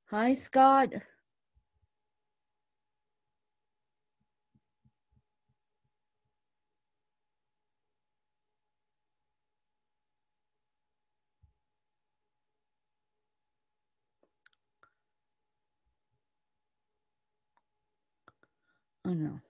Hi, Scott. Oh no.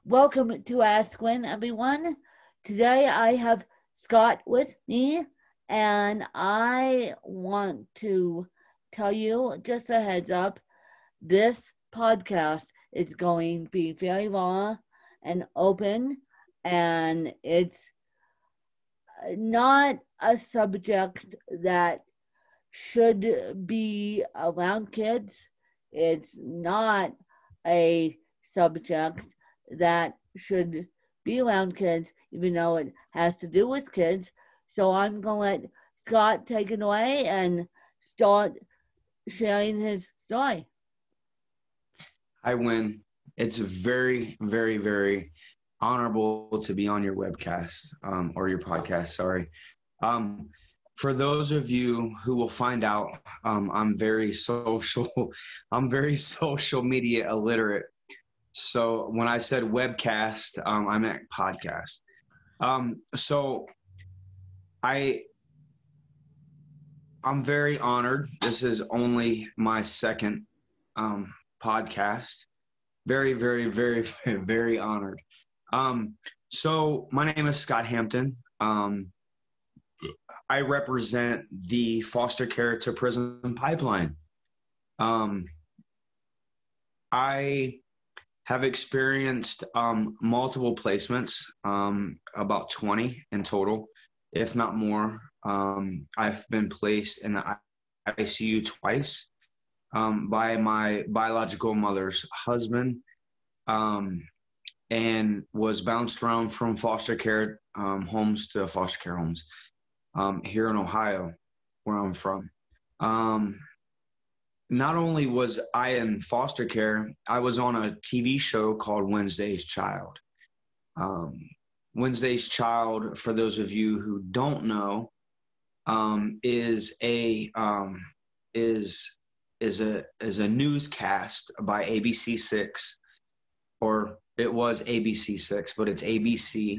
Welcome to Ask Gwen, everyone. Today I have Scott with me, and I want to tell you just a heads up this podcast is going to be very raw and open, and it's not a subject that should be around kids. It's not a subject that should be around kids, even though it has to do with kids. So I'm going to let Scott take it away and start sharing his story. Hi, Win. It's very, very, very honorable to be on your webcast or your podcast. Sorry. For those of you who will find out, I'm very social. I'm very social media illiterate. So when I said webcast, I meant podcast. So I'm very honored. This is only my second podcast. Very, very, very, very honored. So my name is Scott Hampton. I represent the foster care to prison pipeline. I have experienced multiple placements, about 20 in total, if not more. I've been placed in the ICU twice by my biological mother's husband, and was bounced around from foster care homes to foster care homes here in Ohio, where I'm from. Not only was I in foster care, I was on a TV show called Wednesday's Child. Wednesday's Child, for those of you who don't know, is a newscast by ABC6, or it was ABC6, but it's ABC.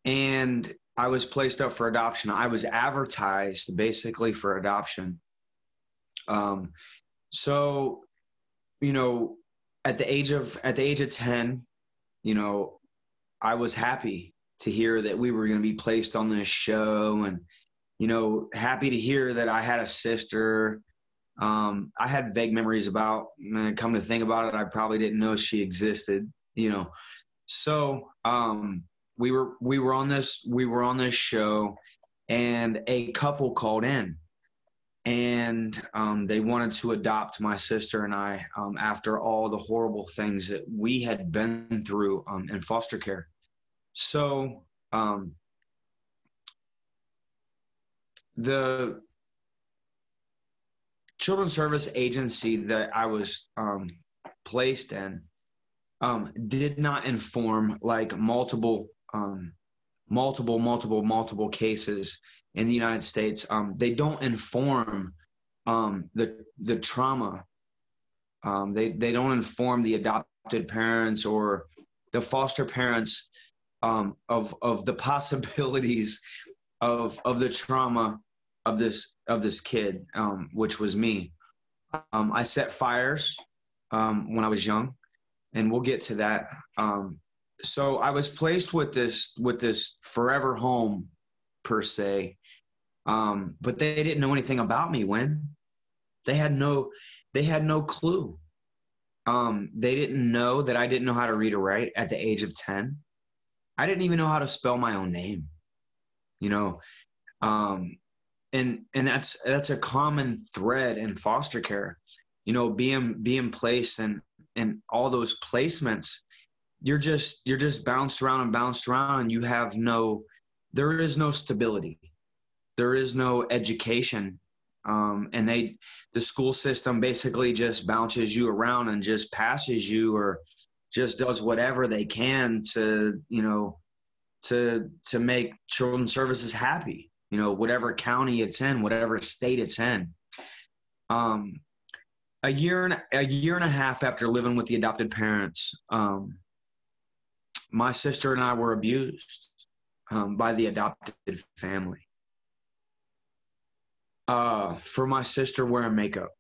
And I was placed up for adoption. I was advertised basically for adoption. So, you know, at the age of 10, you know, I was happy to hear that we were going to be placed on this show, and, you know, happy to hear that I had a sister. I had vague memories about, and come to think about it, I probably didn't know she existed, you know. So, we were on this show, and a couple called in, and they wanted to adopt my sister and I after all the horrible things that we had been through in foster care. So the children's service agency that I was placed in did not inform, like multiple cases in the United States. They don't inform the trauma. They don't inform the adopted parents or the foster parents of the possibilities of the trauma of this kid, which was me. I set fires when I was young, and we'll get to that. So I was placed with this forever home, per se, but they didn't know anything about me. When they had no clue. They didn't know that I didn't know how to read or write at the age of 10. I didn't even know how to spell my own name, you know. And that's a common thread in foster care, you know, being placed in all those placements. You're just bounced around, and you have there is no stability. There is no education And the school system basically just bounces you around and just passes you, or just does whatever they can to, to make children's services happy, whatever county it's in, whatever state it's in. A year and a half after living with the adopted parents, my sister and I were abused by the adopted family. For my sister wearing makeup,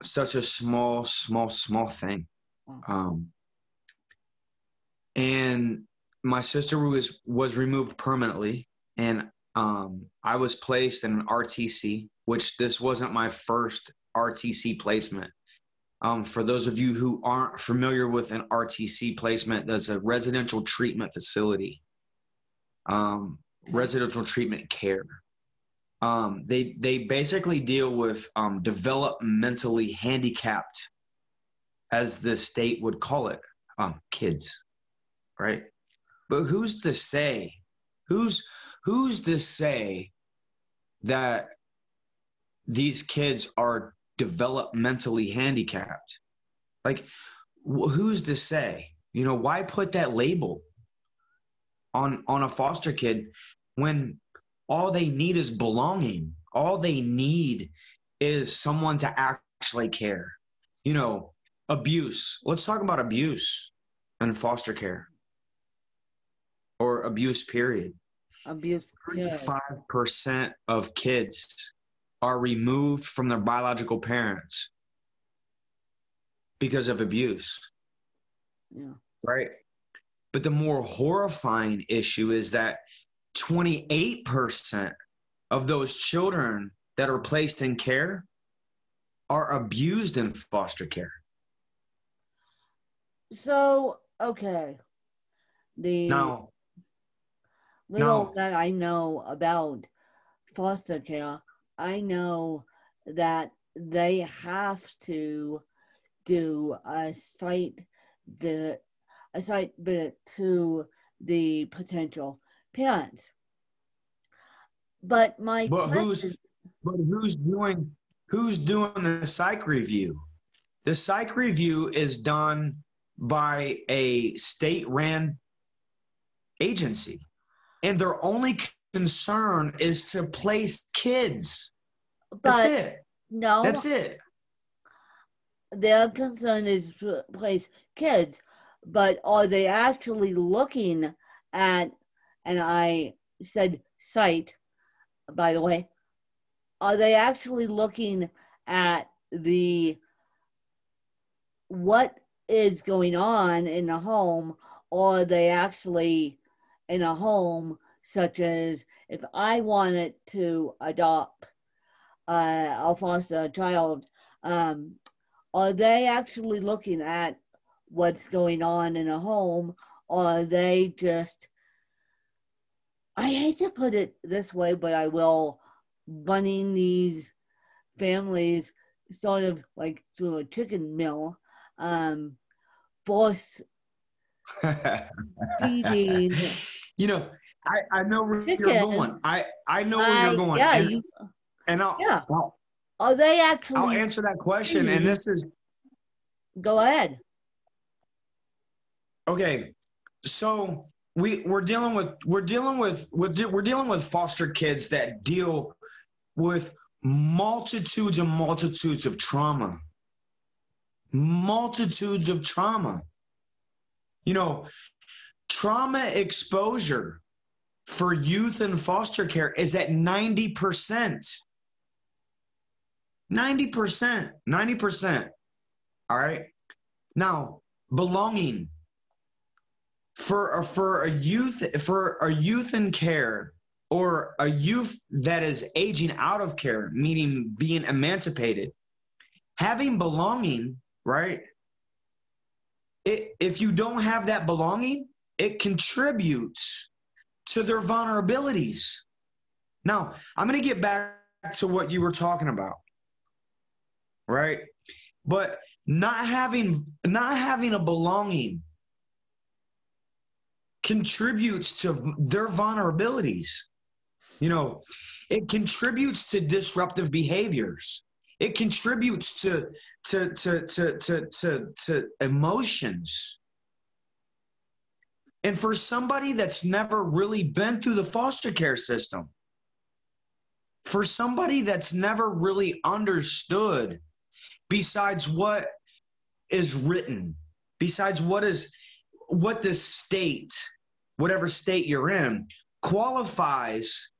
such a small thing. And my sister was removed permanently, and I was placed in an RTC, which this wasn't my first RTC placement. For those of you who aren't familiar with an RTC placement, that's a residential treatment facility, residential treatment care. They basically deal with developmentally handicapped, as the state would call it, kids, right? But who's to say that these kids are developmentally handicapped? Like, who's to say? Why put that label on a foster kid when all they need is belonging? All they need is someone to actually care. Abuse. Let's talk about abuse in foster care, or abuse, period. Abuse. 35% of kids are removed from their biological parents because of abuse. Yeah. Right. But the more horrifying issue is that 28% of those children that are placed in care are abused in foster care. So, okay. The little that I know about foster care, I know that they have to do a site visit to the potential parents. But who's doing the psych review? The psych review is done by a state-ran agency, and their only concern is to place kids. That's it. No. That's it. Their concern is to place kids, but are they actually looking at, and I said site, by the way, are they actually looking at what is going on in the home, or are they actually in a home, such as if I wanted to adopt a foster child, are they actually looking at what's going on in a home, or are they just, I hate to put it this way, but I will, running these families sort of like through a chicken mill, force feeding. I know where you're going. I know where you're going. Are they actually? I'll answer that question, and this is. Go ahead. Okay, so we're dealing with foster kids that deal with multitudes and multitudes of trauma. Multitudes of trauma. Trauma exposure for youth in foster care is at 90%. 90%. All right. Now, belonging for a youth in care, or a youth that is aging out of care, meaning being emancipated, having belonging, right? If you don't have that belonging, it contributes to their vulnerabilities. Now, I'm going to get back to what you were talking about, right? But not having a belonging contributes to their vulnerabilities. It contributes to disruptive behaviors. It contributes to emotions. And for somebody that's never really been through the foster care system, for somebody that's never really understood, besides what is written, besides what the state, whatever state you're in, qualifies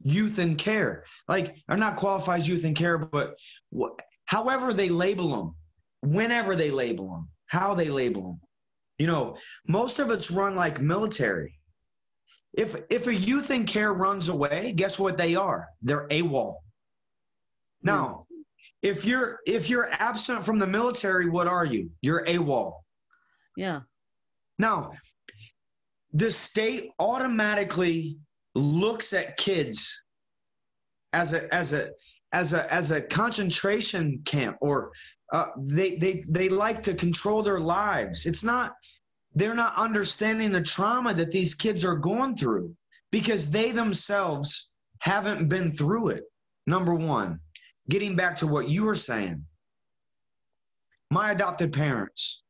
youth in care. Like, or not qualifies youth in care, but however they label them, whenever they label them, how they label them. You know, most of it's run like military. If a youth in care runs away, guess what they are? They're AWOL. Now, if you're absent from the military, what are you? You're AWOL. Yeah. Now, the state automatically looks at kids as a concentration camp, or they like to control their lives. They're not understanding the trauma that these kids are going through because they themselves haven't been through it. Number one, getting back to what you were saying, my adopted parents,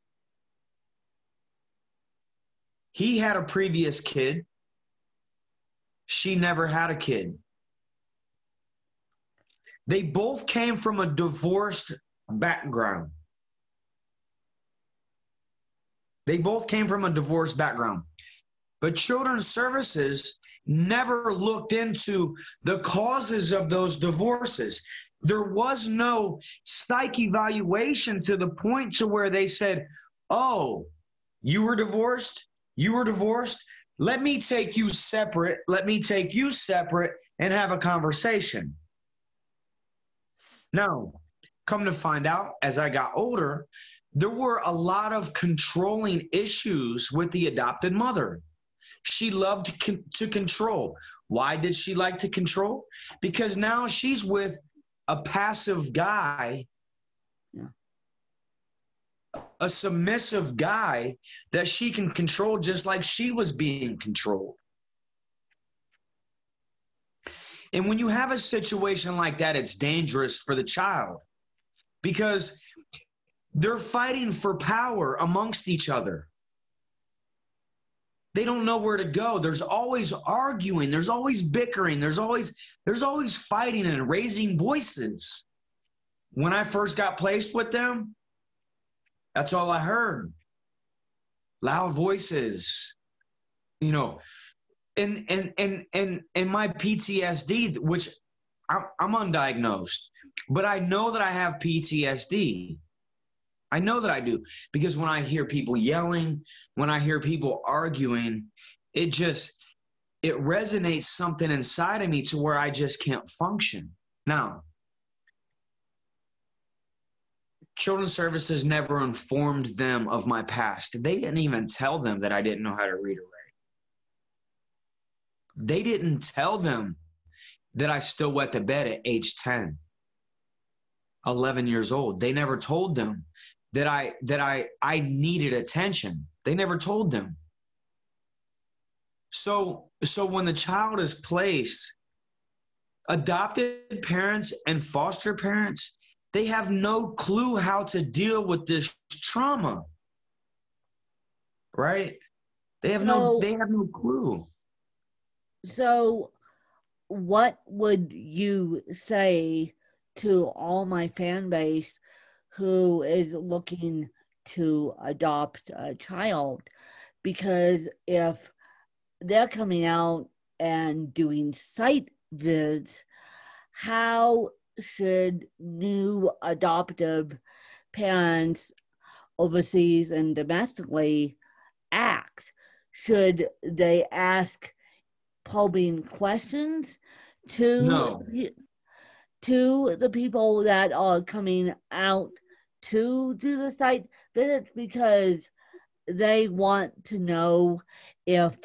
he had a previous kid. She never had a kid. They both came from a divorced background. But Children's Services never looked into the causes of those divorces. There was no psych evaluation to the point to where they said, oh, you were divorced? Let me take you separate and have a conversation. Now, come to find out, as I got older, there were a lot of controlling issues with the adopted mother. She loved to control. Why did she like to control? Because now she's with a passive guy, a submissive guy that she can control just like she was being controlled. And when you have a situation like that, it's dangerous for the child because they're fighting for power amongst each other. They don't know where to go. There's always arguing. There's always bickering. There's always fighting and raising voices. When I first got placed with them, that's all I heard. Loud voices, you know, and my PTSD, which I'm undiagnosed, but I know that I have PTSD. I know that I do, because when I hear people yelling, when I hear people arguing, it resonates something inside of me to where I just can't function. Now, Children's Services never informed them of my past. They didn't even tell them that I didn't know how to read or write. They didn't tell them that I still wet the bed at age 10, 11 years old. They never told them that I needed attention. They never told them. So when the child is placed, adopted parents and foster parents, they have no clue how to deal with this trauma. Right? They have no clue. So what would you say to all my fan base who is looking to adopt a child? Because if they're coming out and doing site visits, how should new adoptive parents overseas and domestically act? Should they ask probing questions to the people that are coming out to do the site visits, because they want to know if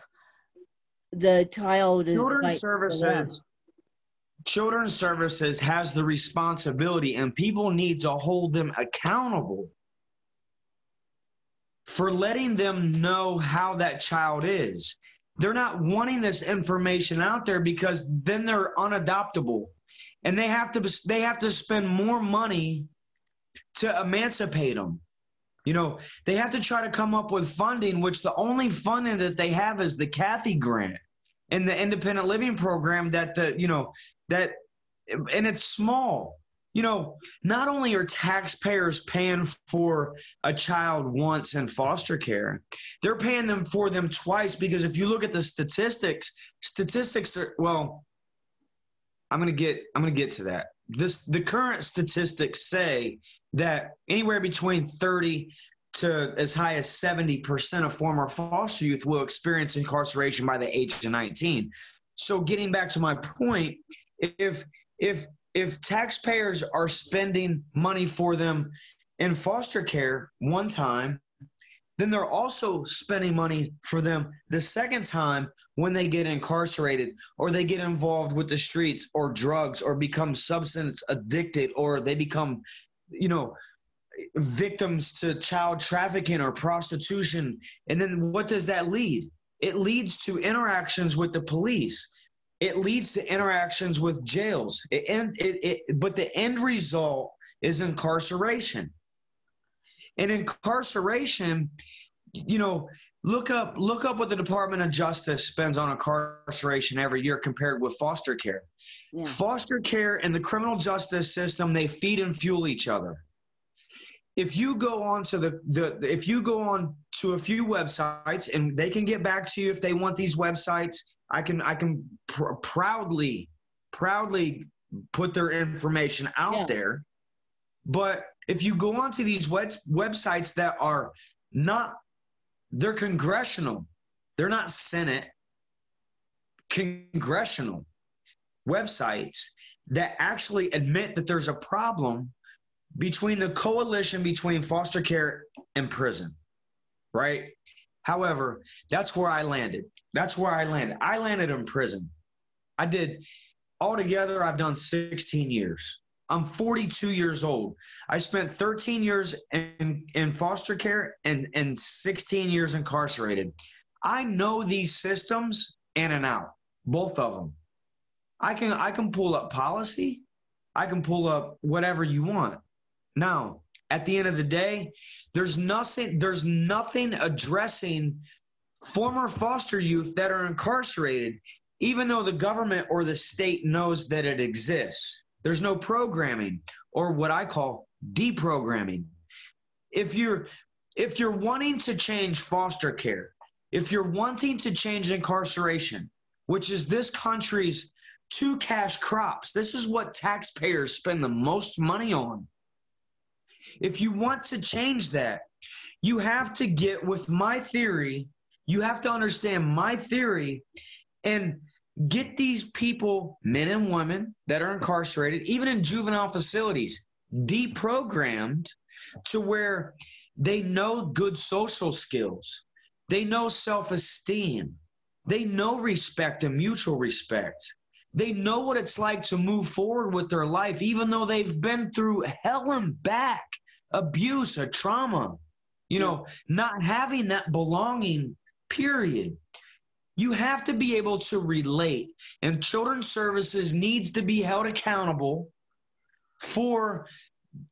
the child is Children's Services has the responsibility, and people need to hold them accountable for letting them know how that child is. They're not wanting this information out there because then they're unadoptable, and they have to spend more money to emancipate them. You know, they have to try to come up with funding, which the only funding that they have is the Kathy grant and the independent living program and it's small. You know, not only are taxpayers paying for a child once in foster care, they're paying them for them twice, because if you look at the statistics are, well, I'm going to get to that. The current statistics say that anywhere between 30 to as high as 70% of former foster youth will experience incarceration by the age of 19. So getting back to my point, if taxpayers are spending money for them in foster care one time, then they're also spending money for them the second time when they get incarcerated, or they get involved with the streets or drugs, or become substance addicted, or they become, victims to child trafficking or prostitution. And then what does that lead? It leads to interactions with the police. It leads to interactions with jails. But the end result is incarceration. And incarceration, look up what the Department of Justice spends on incarceration every year compared with foster care. Yeah. Foster care and the criminal justice system, they feed and fuel each other. If you go on to a few websites, and they can get back to you if they want these websites, I can proudly put their information out there. But if you go onto these websites that are not, they're congressional, they're not Senate, congressional websites that actually admit that there's a problem between the coalition between foster care and prison, right? However, that's where I landed. I landed in prison. Altogether, I've done 16 years. I'm 42 years old. I spent 13 years in foster care and 16 years incarcerated. I know these systems in and out, both of them. I can pull up policy. I can pull up whatever you want. Now, at the end of the day, there's nothing addressing former foster youth that are incarcerated, even though the government or the state knows that it exists. There's no programming, or what I call deprogramming. If you're wanting to change foster care, if you're wanting to change incarceration, which is this country's two cash crops, this is what taxpayers spend the most money on. If you want to change that, you have to get with my theory. You have to understand my theory and get these people, men and women that are incarcerated, even in juvenile facilities, deprogrammed to where they know good social skills. They know self-esteem. They know respect and mutual respect. They know what it's like to move forward with their life, even though they've been through hell and back, abuse or trauma, not having that belonging, period. You have to be able to relate, and Children's Services needs to be held accountable for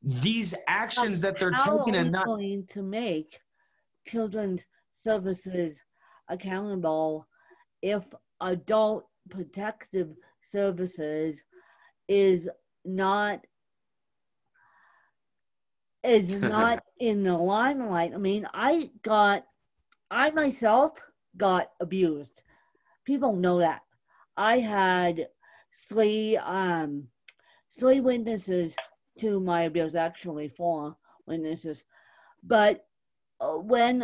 these actions that they're taking. And not going to make Children's Services accountable if Adult Protective Services is not in the limelight. I mean, I myself got abused. People know that. I had three witnesses to my abuse, actually 4 witnesses. But when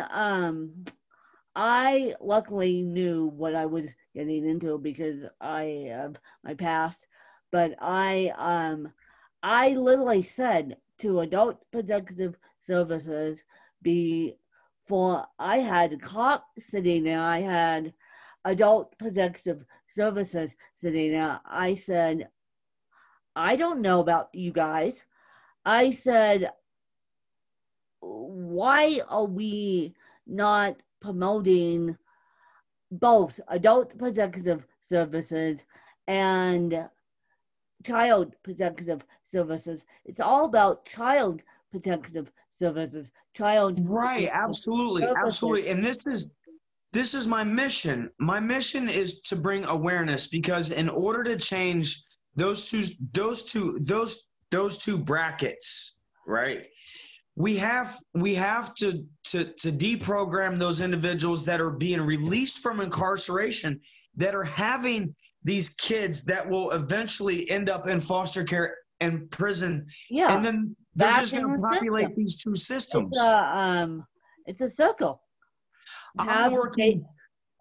I luckily knew what I was getting into because I have my past, but I literally said to Adult Protective Services before I had a cop sitting there, I had Adult Protective Services sitting there. I said, I don't know about you guys. I said, why are we not promoting both adult protective services and child protective services. It's all about child protective services, child Right, protective absolutely, services. absolutely. And this is my mission. My mission is to bring awareness, because in order to change those two brackets, right? We have to deprogram those individuals that are being released from incarceration, that are having these kids that will eventually end up in foster care and prison, and Yeah, then they're back just in going to the system. populate these two It's systems. a circle. I'm Have they? working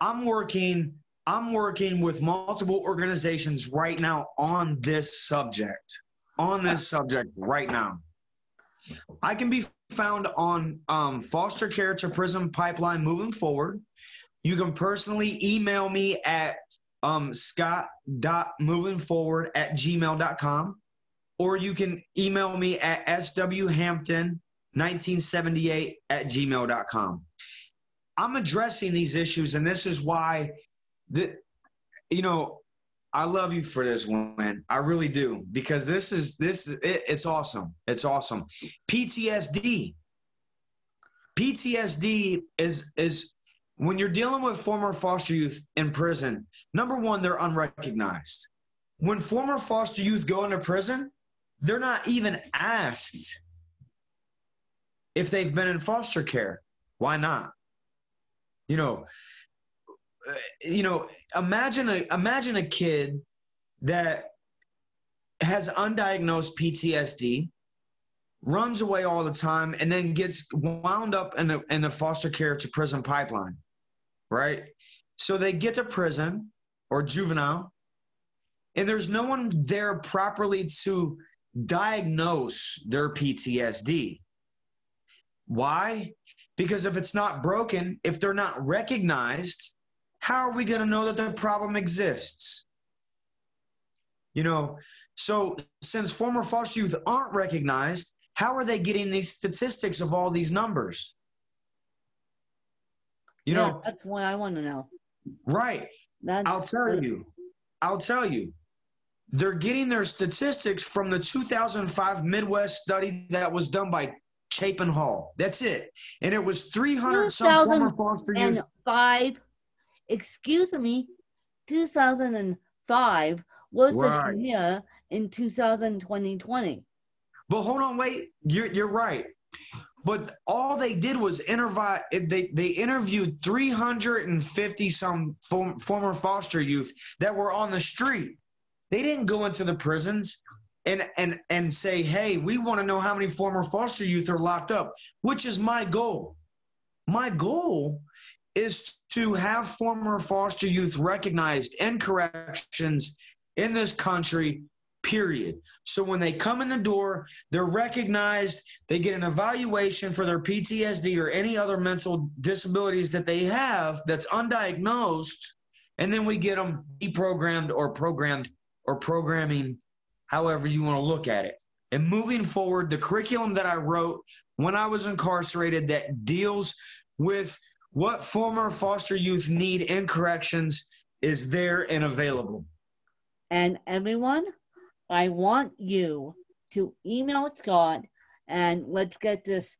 I'm working I'm working with multiple organizations right now on this subject right now. I can be found on foster care to prison pipeline moving forward. You can personally email me at scott.movingforward@gmail.com, or you can email me at swhampton1978@gmail.com. I'm addressing these issues, and this is why the, you know, I love you for this one. I really do, because it's awesome. It's awesome. PTSD. PTSD is when you're dealing with former foster youth in prison. Number one, they're unrecognized. When former foster youth go into prison, they're not even asked if they've been in foster care. Why not? You know, imagine a kid that has undiagnosed PTSD, runs away all the time, and then gets wound up in the foster care to prison pipeline, right? So they get to prison or juvenile, and there's no one there properly to diagnose their PTSD. Why? Because if it's not broken, if they're not recognized, how are we going to know that the problem exists? So since former foster youth aren't recognized, how are they getting these statistics of all these numbers? Yeah, that's what I want to know. Right. I'll tell you. They're getting their statistics from the 2005 Midwest study that was done by Chapin Hall. That's it. And it was 300 some former foster youth. 2005, excuse me, 2005 was the year in 2020. But hold on, wait. You're right. But all they did was they interviewed 350 some former foster youth that were on the street. They didn't go into the prisons and say, hey, we want to know how many former foster youth are locked up, which is my goal. My goal is to have former foster youth recognized in corrections in this country, period. So when they come in the door, they're recognized, they get an evaluation for their PTSD or any other mental disabilities that they have that's undiagnosed, and then we get them deprogrammed or programmed or programming, however you want to look at it. And moving forward, the curriculum that I wrote when I was incarcerated that deals with what former foster youth need in corrections is there and available. And everyone, I want you to email Scott and let's get this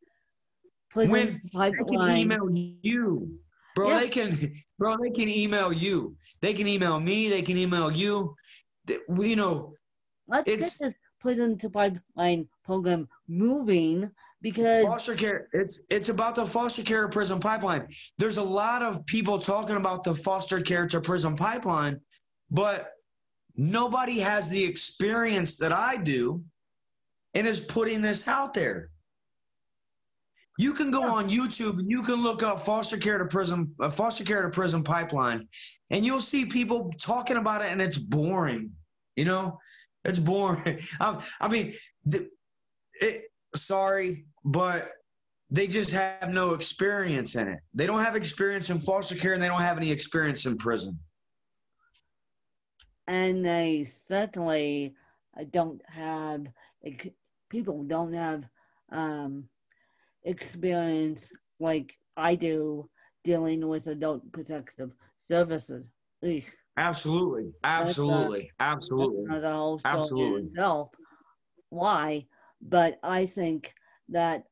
prison pipeline. They can email you, bro. Yeah. They can email you. They can email me. They can email you. Let's get this prison to pipeline program moving, because foster care, it's about the foster care prison pipeline. There's a lot of people talking about the foster care to prison pipeline, but nobody has the experience that I do and is putting this out there. You can go on YouTube and you can look up foster care to prison pipeline, and you'll see people talking about it, and it's boring. It's boring. Sorry, but they just have no experience in it. They don't have experience in foster care, and they don't have any experience in prison. And they certainly don't have, people don't have experience like I do dealing with adult protective services. Eesh, Absolutely. that's Absolutely. that's Absolutely. another whole story in Absolutely. itself. Why? But I think that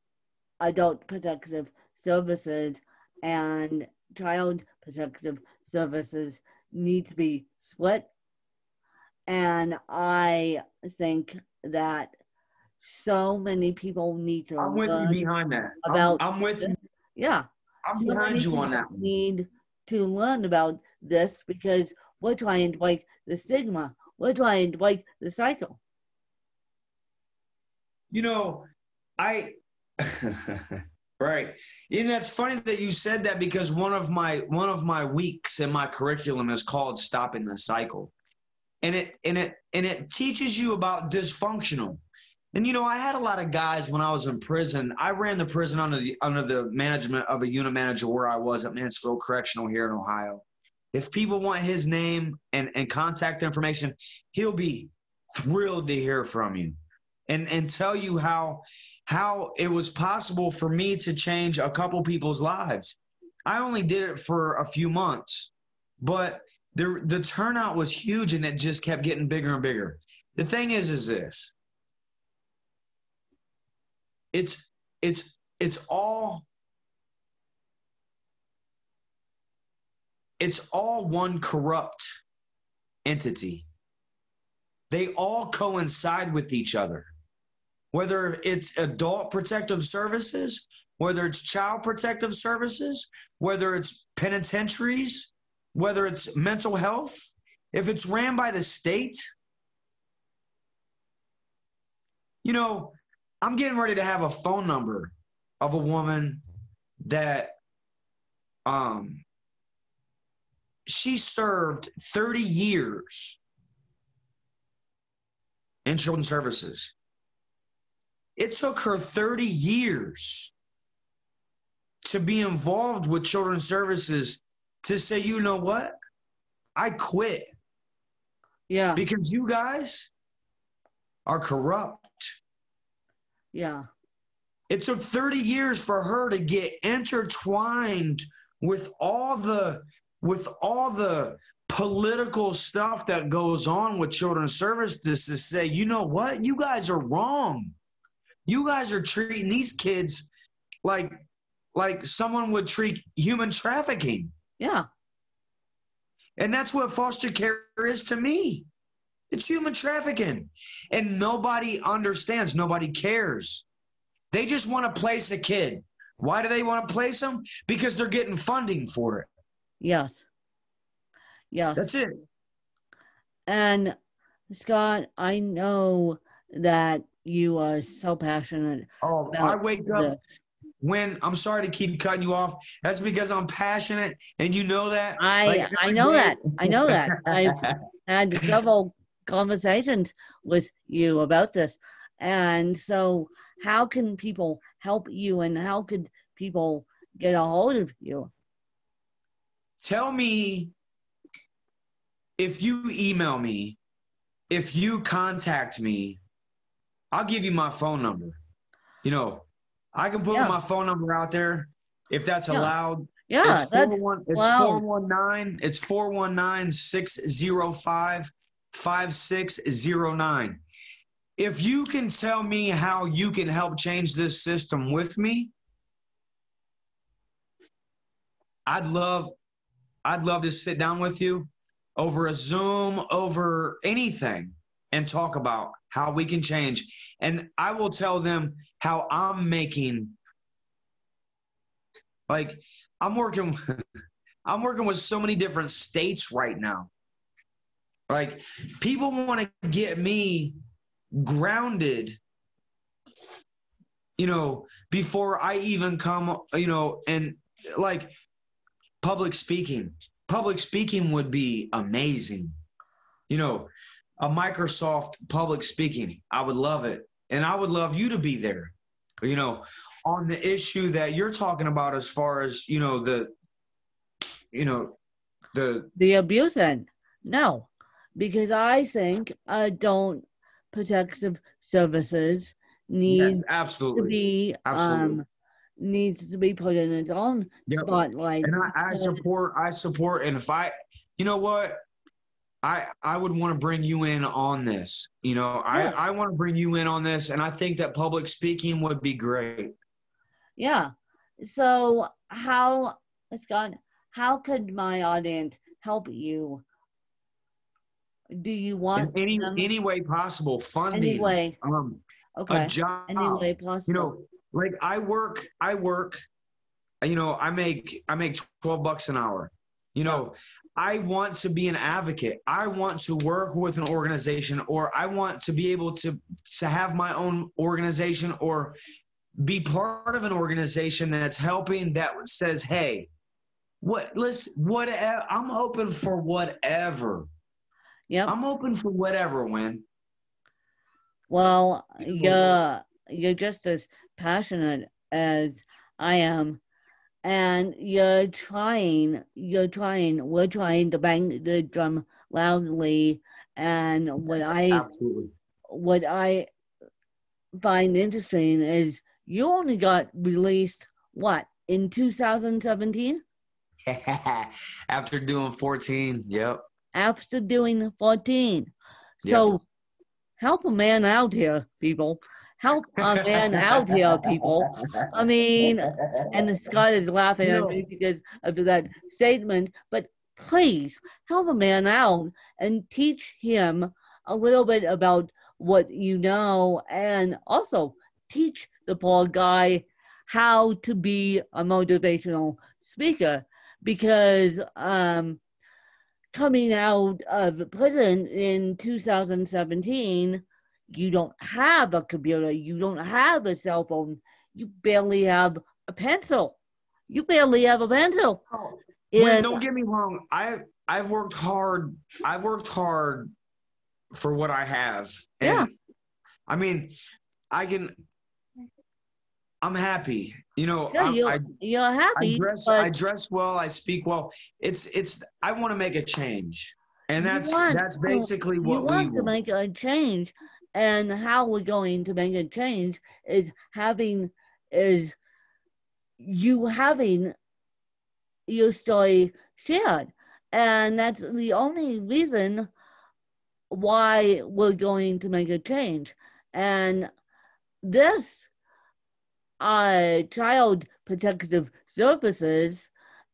adult protective services and child protective services need to be split. And I think that so many people need to I'm with you learn behind that. about I'm with this. you. Yeah, I'm so behind many you on people that one. need to learn about this because we're trying to break the stigma. We're trying to break the cycle. You know, I right. And that's funny that you said that because one of my weeks in my curriculum is called Stopping the Cycle. And it teaches you about dysfunctional. And I had a lot of guys when I was in prison. I ran the prison under the management of a unit manager where I was at Mansfield Correctional here in Ohio. If people want his name and contact information, he'll be thrilled to hear from you and tell you how it was possible for me to change a couple people's lives. I only did it for a few months, but the turnout was huge and it just kept getting bigger and bigger. The thing is this. It's it's it's all one corrupt entity. They all coincide with each other. Whether it's adult protective services, whether it's child protective services, whether it's penitentiaries, whether it's mental health, if it's ran by the state, I'm getting ready to have a phone number of a woman that she served 30 years in children's services. It took her 30 years to be involved with children's services to say, you know what? I quit. Yeah. Because you guys are corrupt. Yeah. It took 30 years for her to get intertwined with all the political stuff that goes on with children's services to say, you know what? You guys are wrong. You guys are treating these kids like someone would treat human trafficking. Yeah. And that's what foster care is to me. It's human trafficking. And nobody understands. Nobody cares. They just want to place a kid. Why do they want to place them? Because they're getting funding for it. Yes. Yes. That's it. And Scott, I know that you are so passionate. Oh, I wake up when I'm sorry to keep cutting you off. That's because I'm passionate, and you know that. I know that. I know that. I've had several conversations with you about this. And so how can people help you and how could people get a hold of you? Tell me, if you email me, if you contact me, I'll give you my phone number. I can put my phone number out there if that's allowed. Yeah, it's 419. It's 419-605-5609. If you can tell me how you can help change this system with me, I'd love to sit down with you over a Zoom, over anything, and talk about how we can change. And I will tell them how I'm making, I'm working with so many different states right now. People want to get me grounded, before I even come, and public speaking would be amazing. A Microsoft public speaking, I would love it. And I would love you to be there, on the issue that you're talking about as far as, the abuse end. No, because I think adult protective services need to be needs to be put in its own Yep. spotlight. And I support. And if you know what, I would want to bring you in on this. You know, Yeah. I want to bring you in on this, and I think that public speaking would be great. Yeah. So Scott, how could my audience help you? Do you want In them any way possible, funding, anyway? a Okay. job. Any way You possible. know, like I work. You know, I make $12 an hour. You know, I want to be an advocate. I want to work with an organization, or I want to be able to have my own organization, or be part of an organization that's helping, that says, hey, whatever, I'm open for whatever. Yep. I'm open for whatever, Win. Well, you're just as passionate as I am, and we're trying to bang the drum loudly. And Absolutely. what I find interesting is you only got released what, in 2017? After doing 14, yep. After doing 14. Yep. So help a man out here, people. Help a man out here, people. I mean, and Scott is laughing at me because of that statement, but please help a man out and teach him a little bit about what you know, and also teach the poor guy how to be a motivational speaker, because coming out of prison in 2017, you don't have a computer, you don't have a cell phone, you barely have a pencil. You barely have a pencil. Wait, don't get me wrong. I've worked hard. I've worked hard for what I have. And yeah. I mean, I'm happy. You know, yeah, you're happy. I dress well, I speak well. I want to make a change. And that's basically what we want to make a change. And how we're going to make a change is you having your story shared. And that's the only reason why we're going to make a change. And this Child Protective Services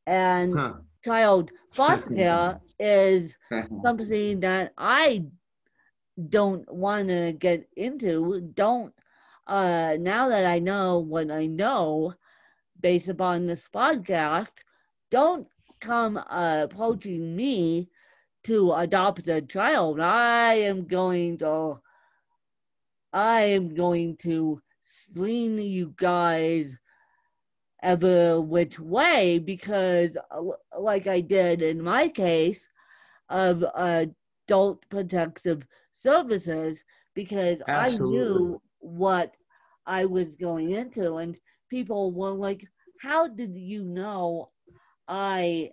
and child foster care is something that I don't want to get into. Now that I know what I know based upon this podcast, don't come approaching me to adopt a child. I am going to screen you guys ever which way, because like I did in my case of adult protective services, because Absolutely. I knew what I was going into, and people were like, how did you know you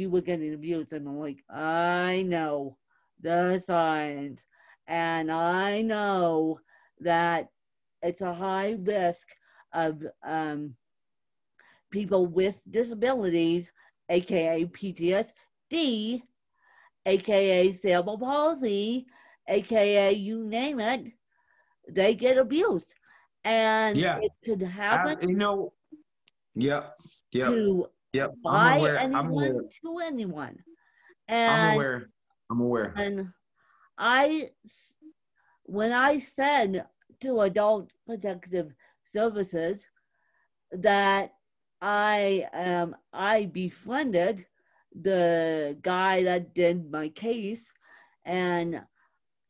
were getting abused? And I'm like, I know the signs, and I know that it's a high risk of people with disabilities, aka PTSD, aka cerebral palsy, aka you name it, they get abused. And it could happen to by anyone to anyone. And I'm aware. And when I said to Adult Protective Services that I befriended the guy that did my case, and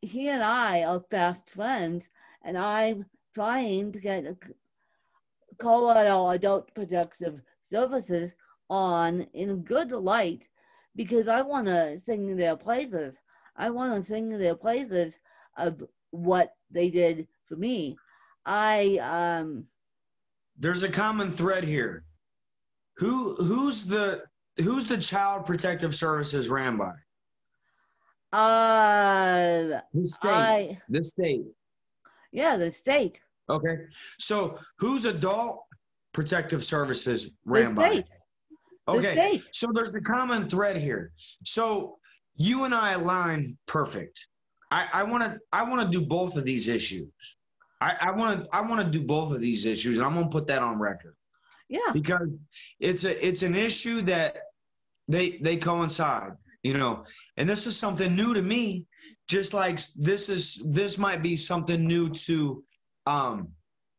he and I are fast friends, and I'm trying to get Colorado Adult Protective Services on in a good light, because I want to sing their praises. I want to sing their praises of what they did for me. There's a common thread here. Who's the Child Protective Services ran by? The state. Yeah, the state. Okay. So who's adult Protective Services The ran by? state. The Okay, state. so there's a common thread here. So you and I align perfect. I want to do both of these issues. I want to do both of these issues, and I'm going to put that on record. Yeah. Because it's an issue that they coincide, you know. And this is something new to me, just like this might be something new to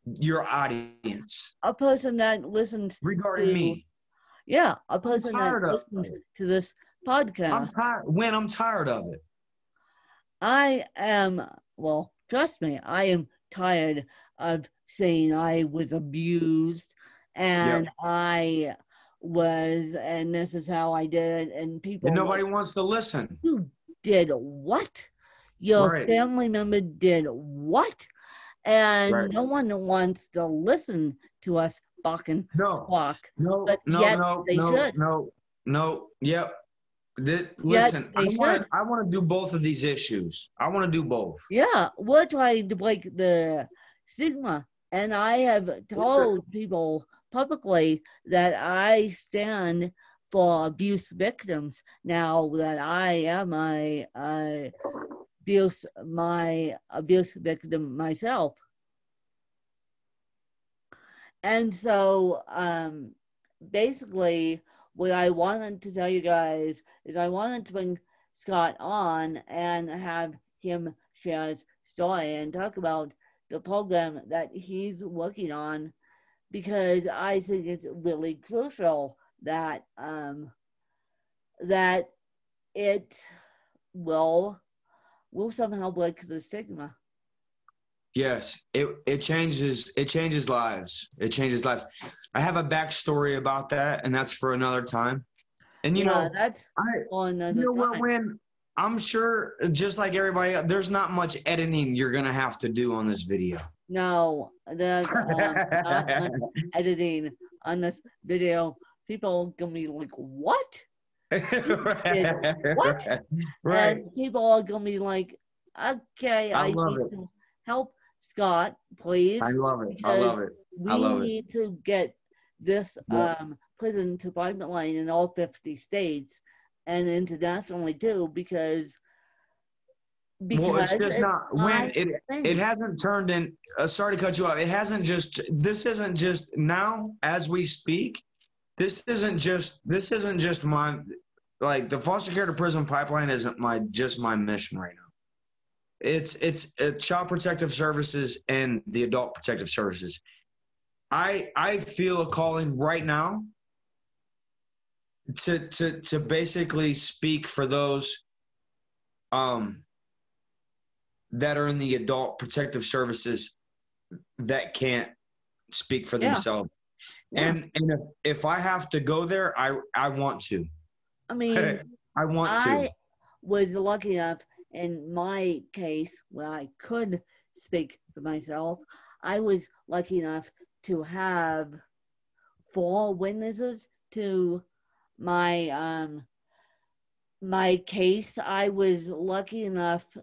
your audience. A person that listens regarding me. Yeah, a person that listens to this podcast. I'm tired of it. Well, trust me, I am tired of saying I was abused and I was, and this is how I did it, and people. And nobody wants to listen. You did what? Your family member did what? And no one wants to listen to us fucking squawk. No. Yep. Listen, I want to do both of these issues. I want to do both. Yeah, we're trying to break the stigma. And I have told people publicly that I stand for abuse victims now that I am a abuse victim myself. And so basically what I wanted to tell you guys is I wanted to bring Scott on and have him share his story and talk about the program that he's working on, because I think it's really crucial that that it will somehow break the stigma. Yes, it changes lives. It changes lives. I have a backstory about that, and that's for another time. And that's when I'm sure, just like everybody else, there's not much editing you're gonna have to do on this video. No, there's not much editing on this video. People gonna be like, "What? What?" Right. And people are gonna be like, "Okay, I need to help Scott, please." I love it. We need to get this prison to private lane in all 50 states and internationally too, because it's just not when it hasn't turned in. Sorry to cut you off. This isn't just now as we speak. This isn't just my, like, the foster care to prison pipeline isn't my mission right now. It's Child Protective Services and the Adult Protective Services. I feel a calling right now to basically speak for those that are in the Adult Protective Services that can't speak for themselves. Yeah. And if I have to go there, I want to. I mean, I was lucky enough in my case where I could speak for myself. I was lucky enough to have 4 witnesses to my my case. I was lucky enough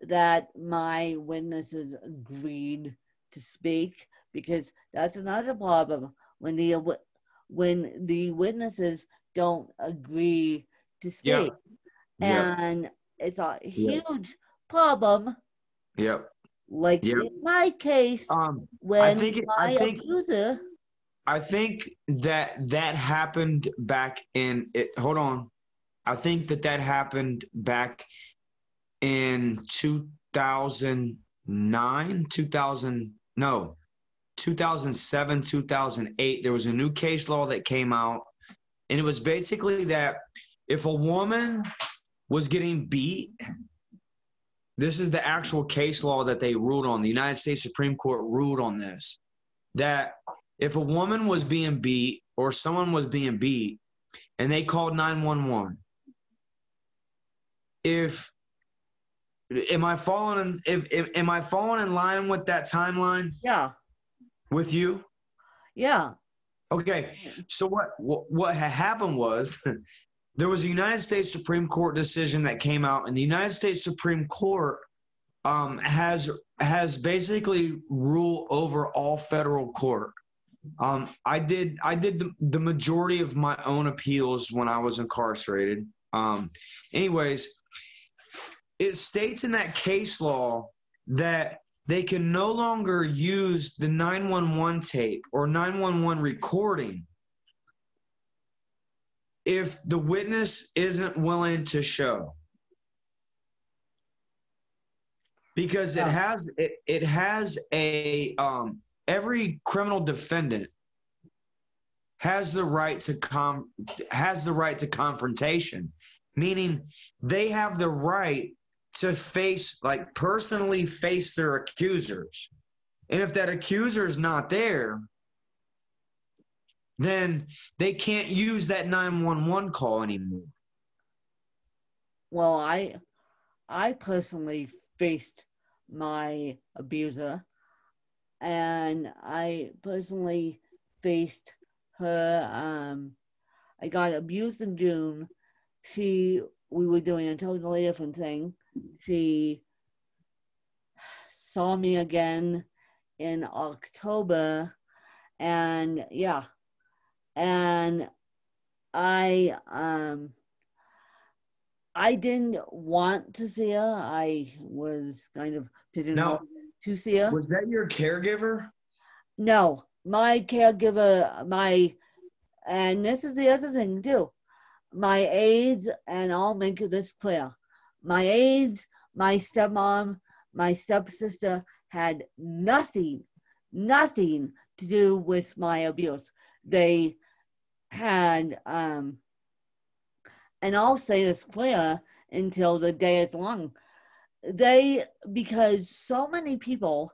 that my witnesses agreed to speak, because that's another problem when the witnesses don't agree to speak. And it's a huge problem. Like in my case, when abuser. I think that happened back in it. Hold on. I think that happened back in 2009, 2007, 2008. There was a new case law that came out, and it was basically that if a woman was getting beat, this is the actual case law that they ruled on. The United States Supreme Court ruled on this, that if a woman was being beat or someone was being beat and they called 911, am I following in line with that timeline? Yeah. With you? Yeah. Okay. So what had happened was there was a United States Supreme Court decision that came out, and the United States Supreme Court has basically ruled over all federal court. I did the majority of my own appeals when I was incarcerated. Anyways, it states in that case law that they can no longer use the 911 tape or 911 recording if the witness isn't willing to show. Because it has a every criminal defendant has the right to confrontation, meaning they have the right to personally face their accusers. And if that accuser is not there, then they can't use that 911 call anymore. Well, I personally faced my abuser, and I personally faced her. I got abused in June. We were doing a totally different thing. She saw me again in October, and yeah, and I didn't want to see her. I was kind of pigeonholed to see her. Was that your caregiver? No, my caregiver, and this is the other thing too, my aides, and I'll make this clear, my aides, my stepmom, my stepsister had nothing to do with my abuse. They had, and I'll say this clear until the day is long. Because so many people,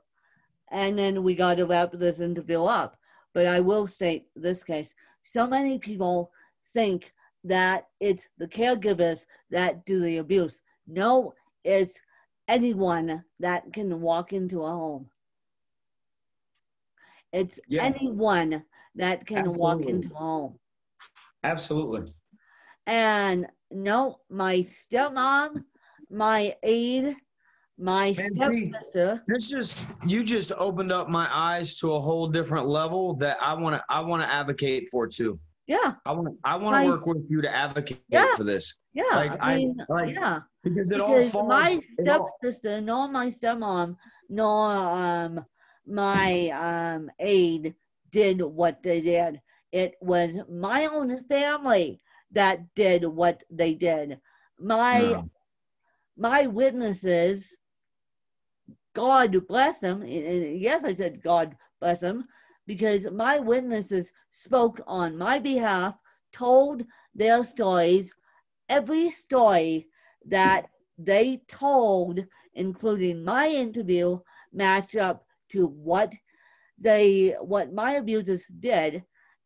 and then we got to wrap this interview up, but I will state this case. So many people think that it's the caregivers that do the abuse. No, it's anyone that can walk into a home. It's anyone that can walk into a home. Absolutely. And no, my stepmom, my aide, my stepsister. You just opened up my eyes to a whole different level that I want to advocate for too. Yeah. I want to work with you to advocate for this. Yeah. Because all falls. My stepsister, nor my stepmom, nor my aide did what they did. It was my own family that did what they did. My witnesses, God bless them. Yes, I said God bless them, because my witnesses spoke on my behalf, told their stories. Every story that they told, including my interview, matched up to what my abusers did.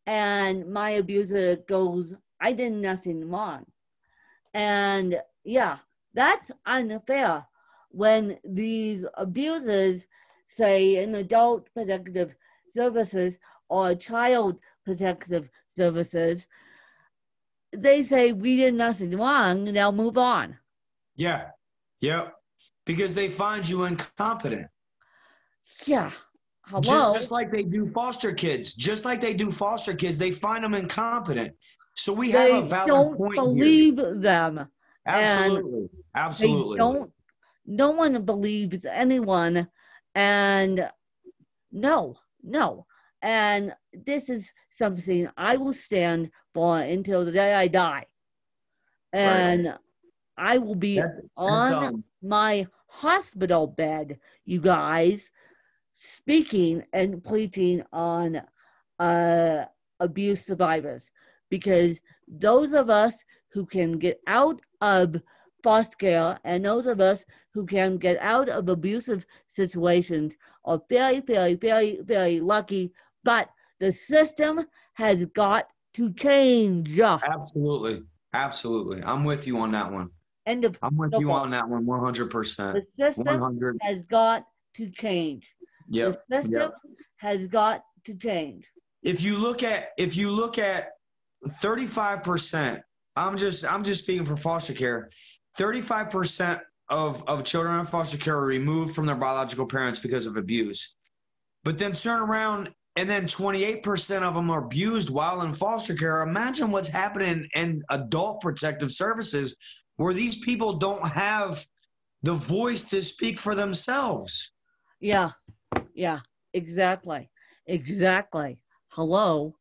And my abuser goes, I did nothing wrong. And yeah, that's unfair when these abusers, say in adult protective services or child protective services, they say we did nothing wrong, now move on. Yeah. Yep. Because they find you incompetent. Yeah. Hello? Just like they do foster kids. They find them incompetent. So we have a valid point here. They don't believe them. Absolutely. Absolutely. No one believes anyone. And no. And this is something I will stand for until the day I die. And I will be on my hospital bed, you guys, speaking and preaching on abuse survivors, because those of us who can get out of foster care and those of us who can get out of abusive situations are very, very, very, very lucky, but the system has got to change. Absolutely. I'm with you on that one. I'm with you on that one 100%. The system has got to change. Yep. The system has got to change. If you look at 35%, I'm just speaking for foster care, 35% of children in foster care are removed from their biological parents because of abuse. But then turn around and then 28% of them are abused while in foster care. Imagine what's happening in adult protective services where these people don't have the voice to speak for themselves. Yeah, yeah, exactly. Exactly. Hello.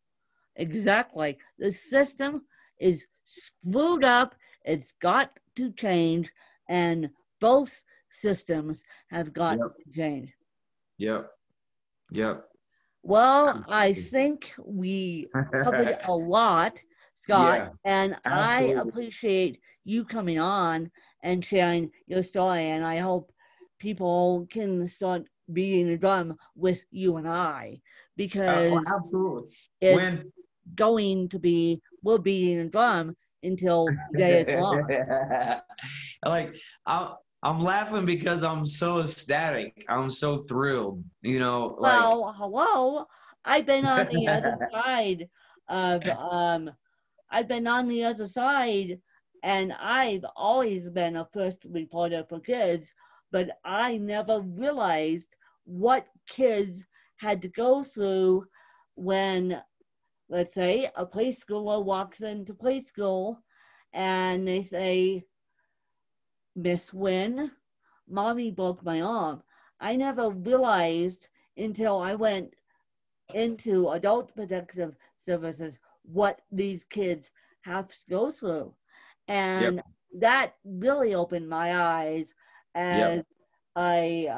Exactly. The system is screwed up. It's got to change, and both systems have got Yep. to change. Yep. Yep. Well, I Absolutely. think we covered a lot, Scott, Yeah, and I absolutely. appreciate you coming on and sharing your story. And I hope people can start beating the drum with you and I, because Absolutely. it's When going to be, we're beating the drum until the day is gone. like I'm laughing because I'm so ecstatic. I'm so thrilled. You know, like Well, hello. I've been on the other side of I've been on the other side, and I've always been a first reporter for kids, but I never realized what kids had to go through when, let's say, a preschooler walks into preschool and they say, Miss Wynn, mommy broke my arm. I never realized until I went into adult protective services what these kids have to go through. yep, And that really opened my eyes yep. as a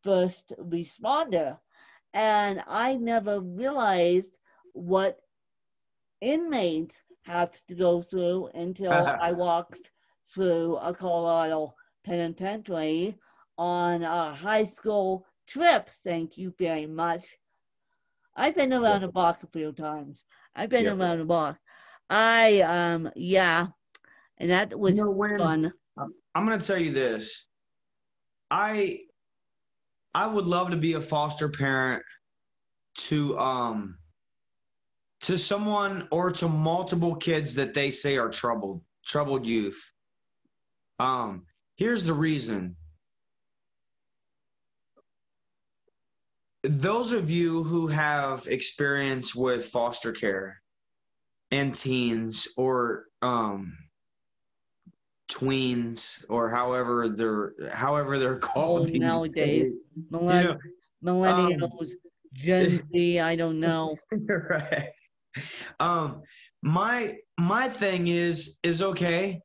first responder. And I never realized what inmates have to go through until I walked through a Colorado penitentiary on a high school trip. Thank you very much. I've been around Yep, the block a few times. I've been yep. around the block. Yeah, and that You was know, when fun. I'm gonna tell you this, I I would love to be a foster parent to someone or to multiple kids that they say are troubled youth. Here's the reason. Those of you who have experience with foster care and teens or tweens or however they're Oh, called these nowadays, days, you millenn- know, um, millennials, Gen Z, I don't know. right. Um, my thing is okay.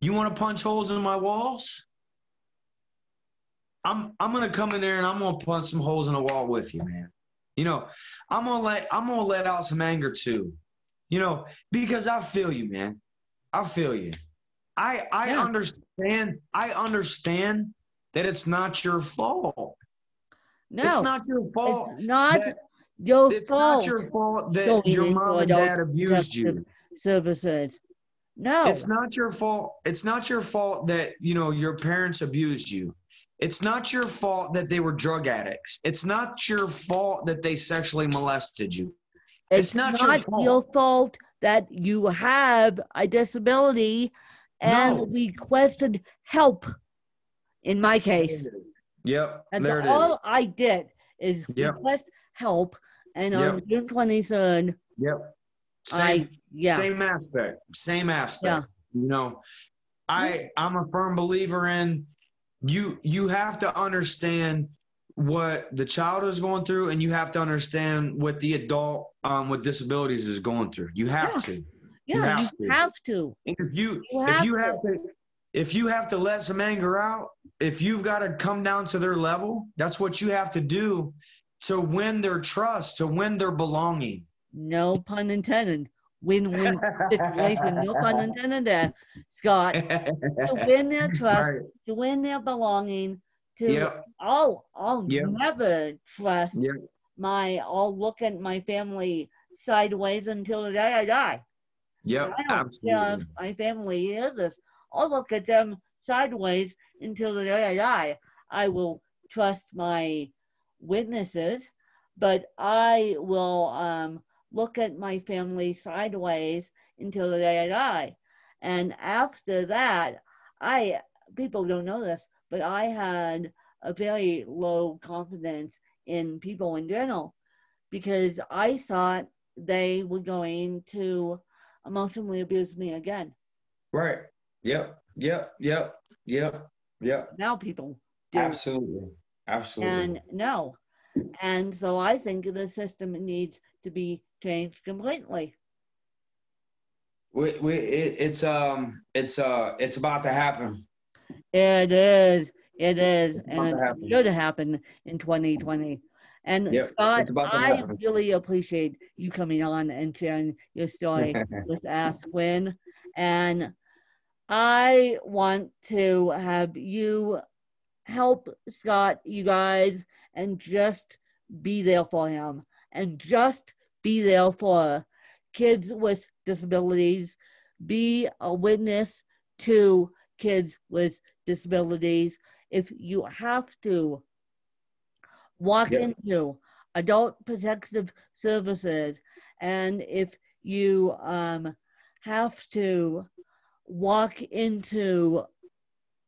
You want to punch holes in my walls? I'm gonna come in there and I'm gonna punch some holes in the wall with you, man. You know, I'm gonna let out some anger too. You know, because I feel you, man. I feel you. I Yeah, understand that it's not your fault. It's no, not your it's fault not that your it's not fault your fault that going your into mom and adult dad abused protective you. services. It's No, not your fault. It's not your fault that, your parents abused you. It's not your fault that they were drug addicts. It's not your fault that they sexually molested you. It's it's not your not your fault. fault that you have a disability and No. requested help. In my case, Yep. that's There it is. all I did is Yep. request help. And on Yep. June 23rd, Yep. I, Same yeah, same aspect. Same yeah, aspect. You know, yeah, I'm a firm believer in you have to understand what the child is going through, and you have to understand what the adult with disabilities is going through. You have yeah, to. You yeah, have you to. have to. And You if have you have to. to if you have to let some anger out, if you've got to come down to their level, that's what you have to do to win their trust, to win their belonging. No pun intended. Win-win situation. No pun intended there, Scott. To win their trust, Right. to win their belonging, to Yep. I'll Yep. never trust Yep. I'll look at my family sideways until the day I die. And Yep. I don't care if Absolutely. my family hears this. I'll look at them sideways until the day I die. I will trust my witnesses, but I will look at my family sideways until the day I die. And after that, I people don't know this, but I had a very low confidence in people in general. because I thought they were going to emotionally abuse me again. Right. Yep. Yep. Yep. Yep. Yep. Now people do. Absolutely. Absolutely. And no. And so I think the system needs to be changed completely. It's about to happen. It is. It is. It's about to And it happen. should happen in 2020. And Yep. Scott, It's about to I happen. really appreciate you coming on and sharing your story with Ask Quinn. And I want to have you help Scott, you guys, and just be there for him and just be there for kids with disabilities. Be a witness to kids with disabilities. If you have to walk Yep. into adult protective services, and if you have to walk into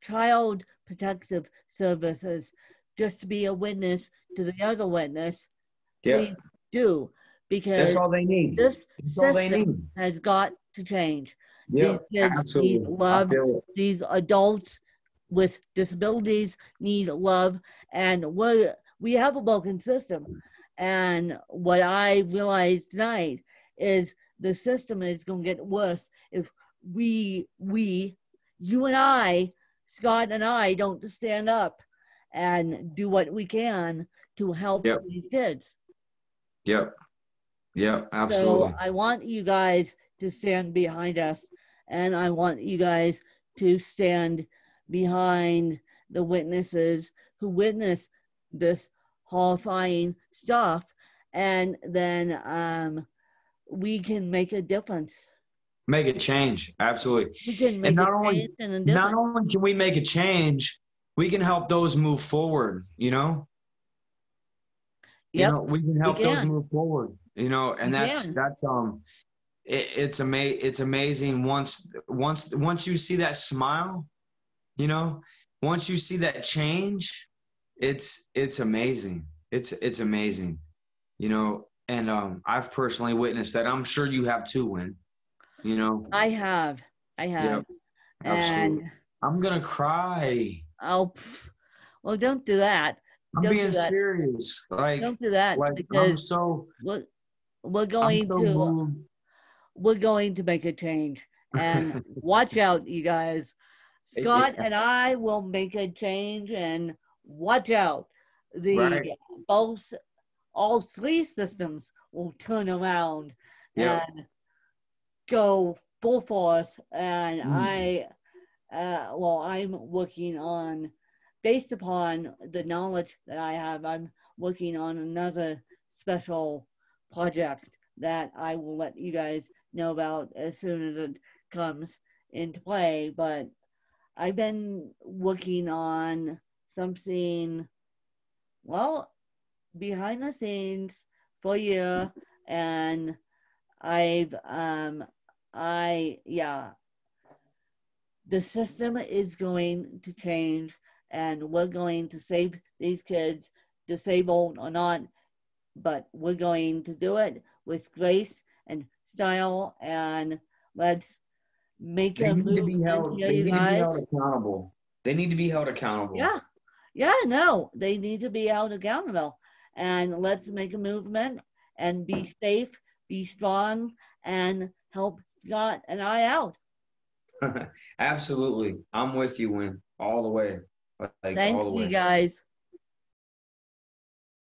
child protective services just to be a witness to the other witness, please Yep. do, That's because all they need. this That's all they system need. has got to change. These Yep. kids need Absolutely. I love. feel it. These adults with disabilities need love, and we have a broken system. And what I realized tonight is the system is going to get worse if you and I, Scott and I, don't stand up and do what we can to help Yep. these kids. Yep. Yep. So Absolutely. I want you guys to stand behind us, and I want you guys to stand behind the witnesses who witnessed this horrifying stuff, and then we can make a difference. Make a change. Absolutely. We can And make a change and a not difference. only can we make a change, we can help those move forward, you know? Yep, We can we help those can. move forward, We and can. it's amazing once you see that smile, you know, once you see that change, it's amazing. It's amazing, and I've personally witnessed that. I'm sure you have too, Win, you know. I have. I Yep, have. absolutely. And I'm gonna cry. I'll, well, don't do that. I'm Don't being do that. serious. Don't do that Like because we're, we're I'm going so to moved. we're going to make a change. And watch out, you guys. Scott and I will make a change, and watch out. The Right. both all three systems will turn around Yep. and go full force. And Mm. I'm working on, based upon the knowledge that I have, I'm working on another special project that I will let you guys know about as soon as it comes into play. But I've been working on something, well, behind the scenes for a year, and I've yeah, the system is going to change, and we're going to save these kids, disabled or not, but we're going to do it with grace and style, and let's make They a need to be movement held. here, They you need to be guys. held accountable. They need to be held accountable. Yeah, yeah, no, they need to be held accountable, and let's make a movement and be safe, be strong, and help Scott and I out. Absolutely. I'm with you, Win, all the way. Like all Thank the you way. guys.